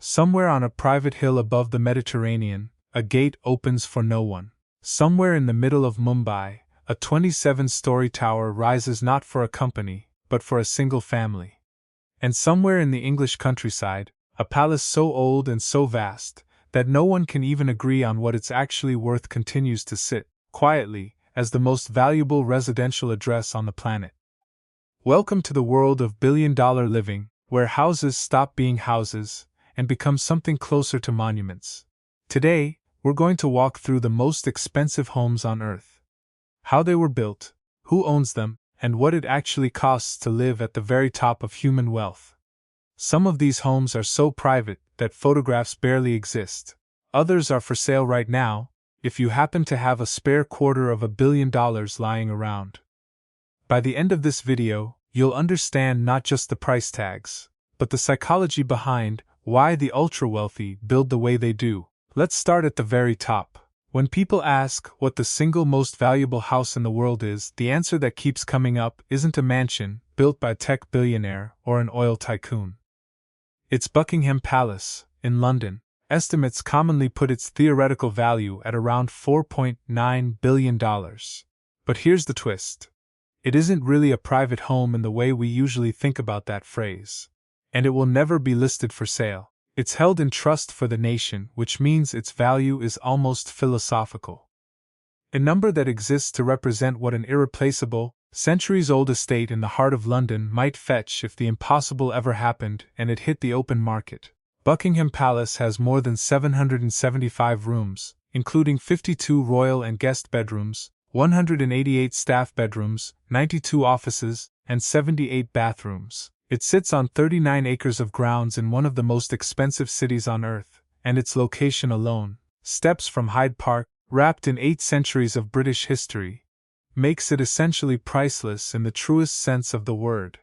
Somewhere on a private hill above the Mediterranean, a gate opens for no one. Somewhere in the middle of Mumbai, a 27-story tower rises not for a company, but for a single family. And somewhere in the English countryside, a palace so old and so vast that no one can even agree on what it's actually worth continues to sit, quietly, as the most valuable residential address on the planet. Welcome to the world of billion-dollar living, where houses stop being houses and become something closer to monuments. Today, we're going to walk through the most expensive homes on Earth. How they were built, who owns them, and what it actually costs to live at the very top of human wealth. Some of these homes are so private that photographs barely exist. Others are for sale right now, if you happen to have a spare $250 million lying around. By the end of this video, you'll understand not just the price tags, but the psychology behind why the ultra-wealthy build the way they do. Let's start at the very top. When people ask what the single most valuable house in the world is, the answer that keeps coming up isn't a mansion built by a tech billionaire or an oil tycoon. It's Buckingham Palace, in London. Estimates commonly put its theoretical value at around $4.9 billion. But here's the twist. It isn't really a private home in the way we usually think about that phrase. And it will never be listed for sale. It's held in trust for the nation, which means its value is almost philosophical. A number that exists to represent what an irreplaceable, centuries-old estate in the heart of London might fetch if the impossible ever happened and it hit the open market. Buckingham Palace has more than 775 rooms, including 52 royal and guest bedrooms, 188 staff bedrooms, 92 offices, and 78 bathrooms. It sits on 39 acres of grounds in one of the most expensive cities on Earth, and its location alone, steps from Hyde Park, wrapped in 8 centuries of British history, makes it essentially priceless in the truest sense of the word.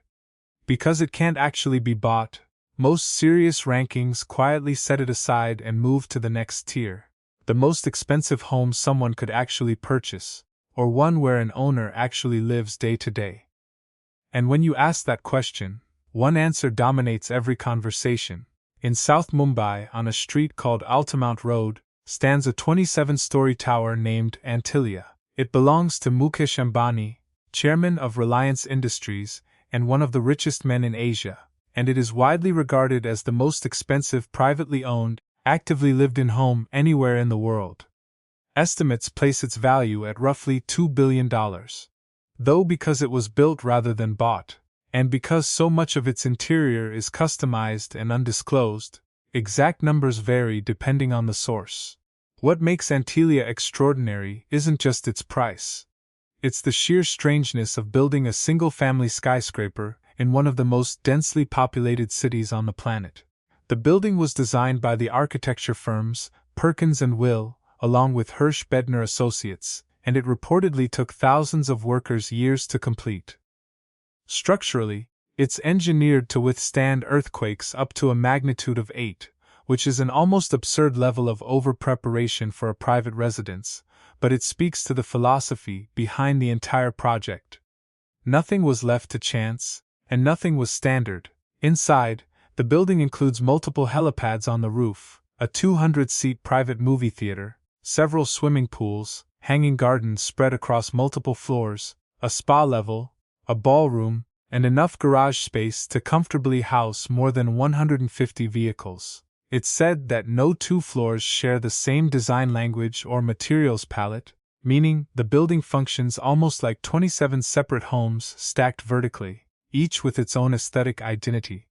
Because it can't actually be bought, most serious rankings quietly set it aside and move to the next tier. The most expensive home someone could actually purchase, or one where an owner actually lives day to day. And when you ask that question, one answer dominates every conversation. In South Mumbai, on a street called Altamount Road, stands a 27-story tower named Antilia. It belongs to Mukesh Ambani, chairman of Reliance Industries and one of the richest men in Asia, and it is widely regarded as the most expensive privately owned, actively lived-in home anywhere in the world. Estimates place its value at roughly $2 billion. Though because it was built rather than bought, and because so much of its interior is customized and undisclosed, exact numbers vary depending on the source. What makes Antilia extraordinary isn't just its price. It's the sheer strangeness of building a single-family skyscraper in one of the most densely populated cities on the planet. The building was designed by the architecture firms Perkins & Will, along with Hirsch Bedner Associates, and it reportedly took thousands of workers years to complete. Structurally, it's engineered to withstand earthquakes up to a magnitude of 8, which is an almost absurd level of over-preparation for a private residence, but it speaks to the philosophy behind the entire project. Nothing was left to chance, and nothing was standard. Inside, the building includes multiple helipads on the roof, a 200-seat private movie theater, several swimming pools, hanging gardens spread across multiple floors, a spa level, a ballroom, and enough garage space to comfortably house more than 150 vehicles. It's said that no 2 floors share the same design language or materials palette, meaning the building functions almost like 27 separate homes stacked vertically, each with its own aesthetic identity.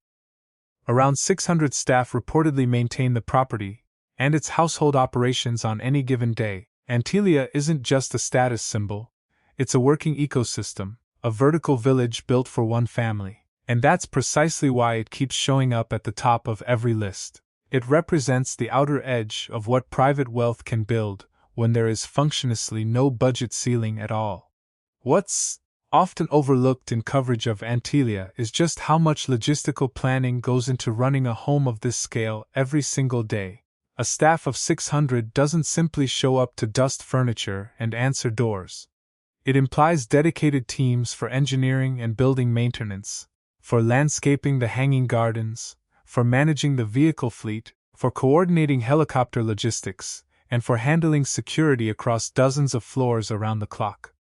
Around 600 staff reportedly maintain the property and its household operations on any given day. Antilia isn't just a status symbol, it's a working ecosystem, a vertical village built for one family. And that's precisely why it keeps showing up at the top of every list. It represents the outer edge of what private wealth can build when there is functionally no budget ceiling at all. What's often overlooked in coverage of Antilia is just how much logistical planning goes into running a home of this scale every single day. A staff of 600 doesn't simply show up to dust furniture and answer doors. It implies dedicated teams for engineering and building maintenance, for landscaping the hanging gardens, for managing the vehicle fleet, for coordinating helicopter logistics, and for handling security across dozens of floors around the clock.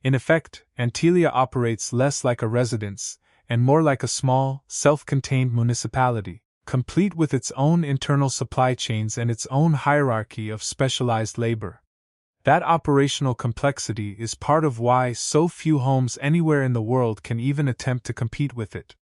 In effect, Antillia operates less like a residence and more like a small, self-contained municipality, complete with its own internal supply chains and its own hierarchy of specialized labor. That operational complexity is part of why so few homes anywhere in the world can even attempt to compete with it.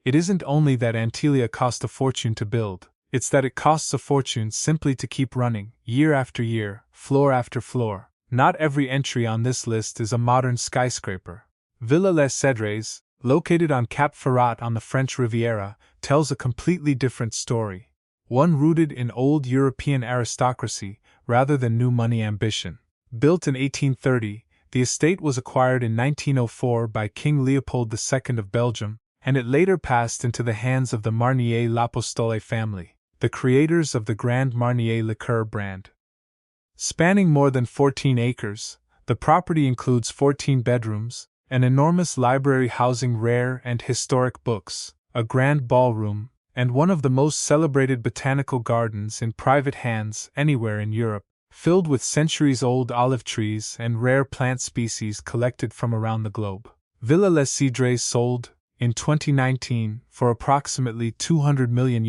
It isn't only that Antillia cost a fortune to build, it's that it costs a fortune simply to keep running, year after year, floor after floor. Not every entry on this list is a modern skyscraper. Villa Les Cedres, located on Cap Ferrat on the French Riviera, tells a completely different story. One rooted in old European aristocracy rather than new money ambition. Built in 1830, the estate was acquired in 1904 by King Leopold II of Belgium, and it later passed into the hands of the Marnier l'Apostole family, the creators of the Grand Marnier liqueur brand. Spanning more than 14 acres, the property includes 14 bedrooms, an enormous library housing rare and historic books, a grand ballroom, and one of the most celebrated botanical gardens in private hands anywhere in Europe, filled with centuries-old olive trees and rare plant species collected from around the globe. Villa Les Cedres sold, in 2019, for approximately €200 million,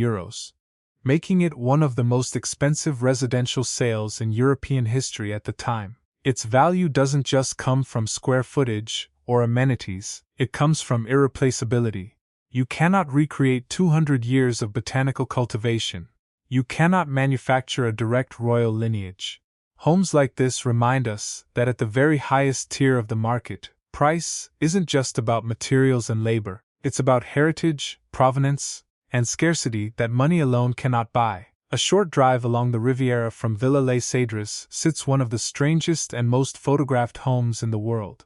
making it one of the most expensive residential sales in European history at the time. Its value doesn't just come from square footage or amenities, it comes from irreplaceability. You cannot recreate 200 years of botanical cultivation. You cannot manufacture a direct royal lineage. Homes like this remind us that at the very highest tier of the market, price isn't just about materials and labor, it's about heritage, provenance, and scarcity that money alone cannot buy. A short drive along the Riviera from Villa Les Cedres sits one of the strangest and most photographed homes in the world.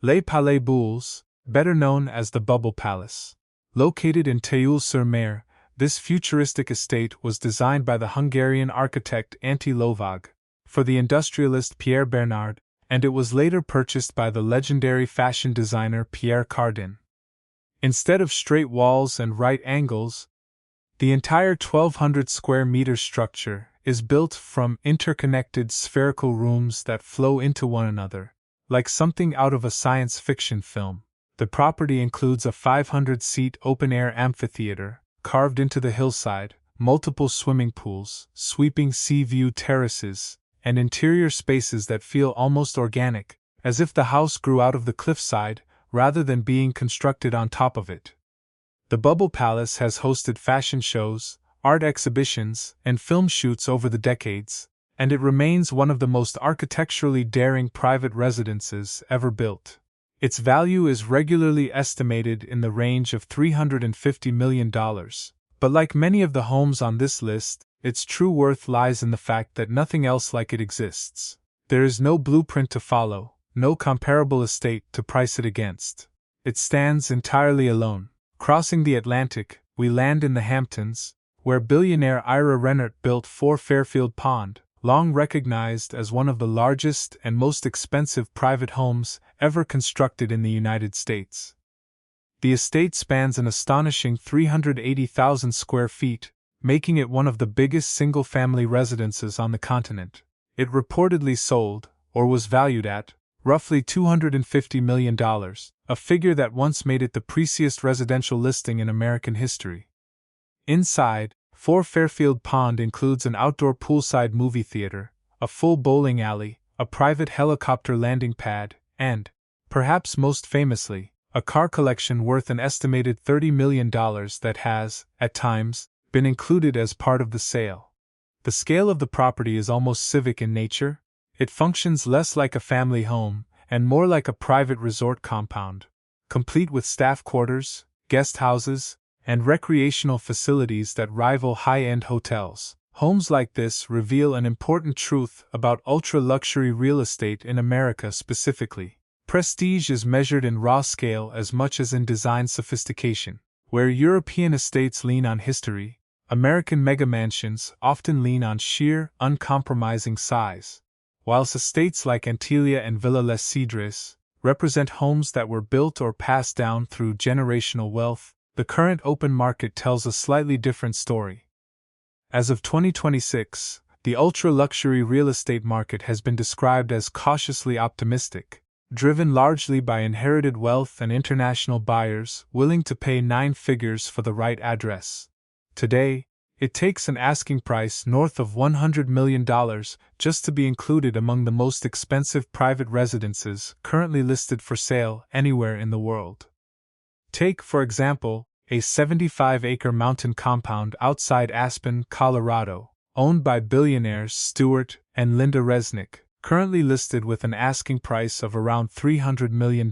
Les Palais Boules, better known as the Bubble Palace. Located in Théoule-sur-Mer, this futuristic estate was designed by the Hungarian architect Antti Lovag for the industrialist Pierre Bernard, and it was later purchased by the legendary fashion designer Pierre Cardin. Instead of straight walls and right angles, the entire 1,200 square meter structure is built from interconnected spherical rooms that flow into one another, like something out of a science fiction film. The property includes a 500-seat open-air amphitheater, carved into the hillside, multiple swimming pools, sweeping sea view terraces, and interior spaces that feel almost organic, as if the house grew out of the cliffside rather than being constructed on top of it. The Bubble Palace has hosted fashion shows, art exhibitions, and film shoots over the decades, and it remains one of the most architecturally daring private residences ever built. Its value is regularly estimated in the range of $350 million, but like many of the homes on this list, its true worth lies in the fact that nothing else like it exists. There is no blueprint to follow, no comparable estate to price it against. It stands entirely alone. Crossing the Atlantic, we land in the Hamptons, where billionaire Ira Rennert built 4 Fairfield Pond, long recognized as one of the largest and most expensive private homes ever constructed in the United States. The estate spans an astonishing 380,000 square feet, making it one of the biggest single-family residences on the continent. It reportedly sold, or was valued at, roughly $250 million, a figure that once made it the priciest residential listing in American history. Inside, 4 Fairfield Pond includes an outdoor poolside movie theater, a full bowling alley, a private helicopter landing pad, and, perhaps most famously, a car collection worth an estimated $30 million that has, at times, been included as part of the sale. The scale of the property is almost civic in nature. It functions less like a family home and more like a private resort compound, complete with staff quarters, guest houses, and recreational facilities that rival high-end hotels. Homes like this reveal an important truth about ultra-luxury real estate in America specifically. Prestige is measured in raw scale as much as in design sophistication. Where European estates lean on history, American megamansions often lean on sheer, uncompromising size. Whilst estates like Antillia and Villa Les Cedres represent homes that were built or passed down through generational wealth, the current open market tells a slightly different story. As of 2026, the ultra-luxury real estate market has been described as cautiously optimistic, driven largely by inherited wealth and international buyers willing to pay 9 figures for the right address. Today, it takes an asking price north of $100 million just to be included among the most expensive private residences currently listed for sale anywhere in the world. Take, for example, a 75-acre mountain compound outside Aspen, Colorado, owned by billionaires Stuart and Linda Resnick, currently listed with an asking price of around $300 million.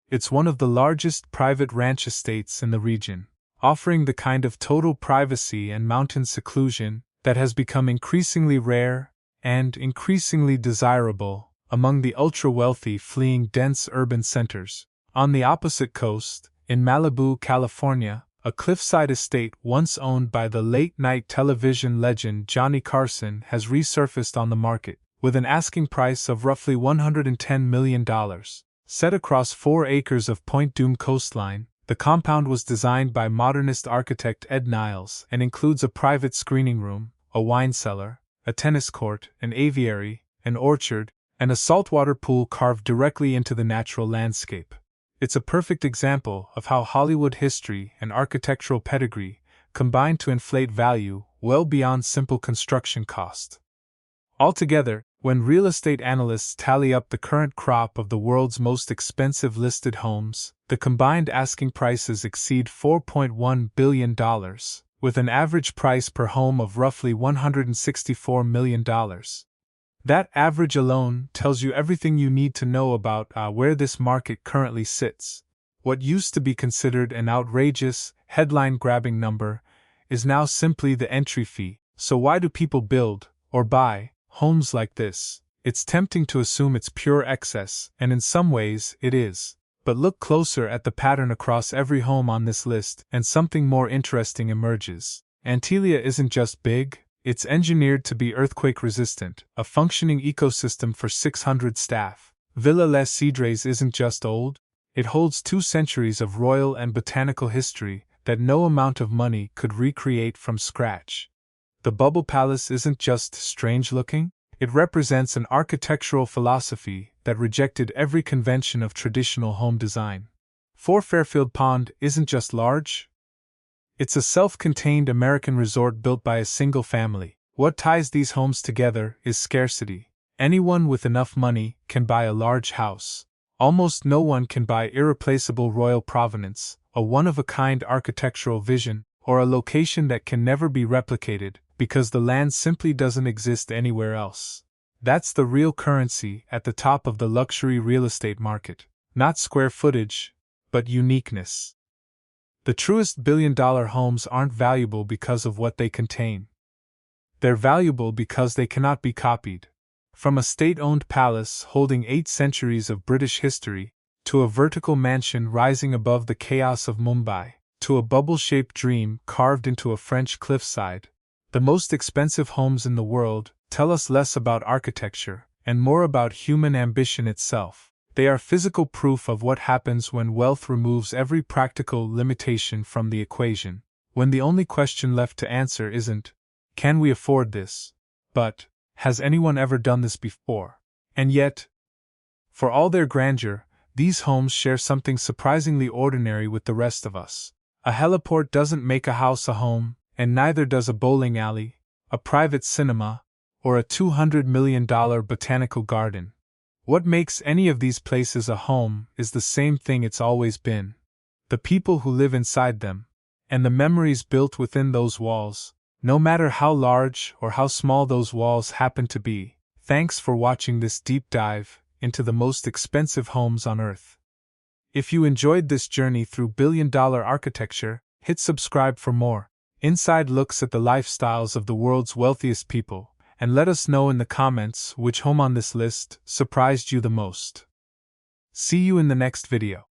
It's one of the largest private ranch estates in the region, offering the kind of total privacy and mountain seclusion that has become increasingly rare and increasingly desirable among the ultra-wealthy fleeing dense urban centers. On the opposite coast, in Malibu, California, a cliffside estate once owned by the late-night television legend Johnny Carson has resurfaced on the market, with an asking price of roughly $110 million. Set across 4 acres of Point Dume coastline, the compound was designed by modernist architect Ed Niles and includes a private screening room, a wine cellar, a tennis court, an aviary, an orchard, and a saltwater pool carved directly into the natural landscape. It's a perfect example of how Hollywood history and architectural pedigree combine to inflate value well beyond simple construction cost. Altogether, when real estate analysts tally up the current crop of the world's most expensive listed homes, the combined asking prices exceed $4.1 billion, with an average price per home of roughly $164 million. That average alone tells you everything you need to know about where this market currently sits. What used to be considered an outrageous, headline-grabbing number is now simply the entry fee. So why do people build, or buy, homes like this? It's tempting to assume it's pure excess, and in some ways it is. But look closer at the pattern across every home on this list, and something more interesting emerges. Antilia isn't just big, it's engineered to be earthquake-resistant, a functioning ecosystem for 600 staff. Villa Les Cedres isn't just old, it holds 2 centuries of royal and botanical history that no amount of money could recreate from scratch. The Bubble Palace isn't just strange-looking, it represents an architectural philosophy that rejected every convention of traditional home design. Fort Fairfield Pond isn't just large, it's a self-contained American resort built by a single family. What ties these homes together is scarcity. Anyone with enough money can buy a large house. Almost no one can buy irreplaceable royal provenance, a one-of-a-kind architectural vision, or a location that can never be replicated, because the land simply doesn't exist anywhere else. That's the real currency at the top of the luxury real estate market. Not square footage, but uniqueness. The truest billion-dollar homes aren't valuable because of what they contain. They're valuable because they cannot be copied. From a state-owned palace holding 8 centuries of British history, to a vertical mansion rising above the chaos of Mumbai, to a bubble-shaped dream carved into a French cliffside, the most expensive homes in the world tell us less about architecture and more about human ambition itself. They are physical proof of what happens when wealth removes every practical limitation from the equation, when the only question left to answer isn't, can we afford this? But, has anyone ever done this before? And yet, for all their grandeur, these homes share something surprisingly ordinary with the rest of us. A heliport doesn't make a house a home, and neither does a bowling alley, a private cinema, or a $200 million botanical garden. What makes any of these places a home is the same thing it's always been: the people who live inside them, and the memories built within those walls, no matter how large or how small those walls happen to be. Thanks for watching this deep dive into the most expensive homes on Earth. If you enjoyed this journey through billion-dollar architecture, hit subscribe for more inside looks at the lifestyles of the world's wealthiest people. And let us know in the comments which home on this list surprised you the most. See you in the next video.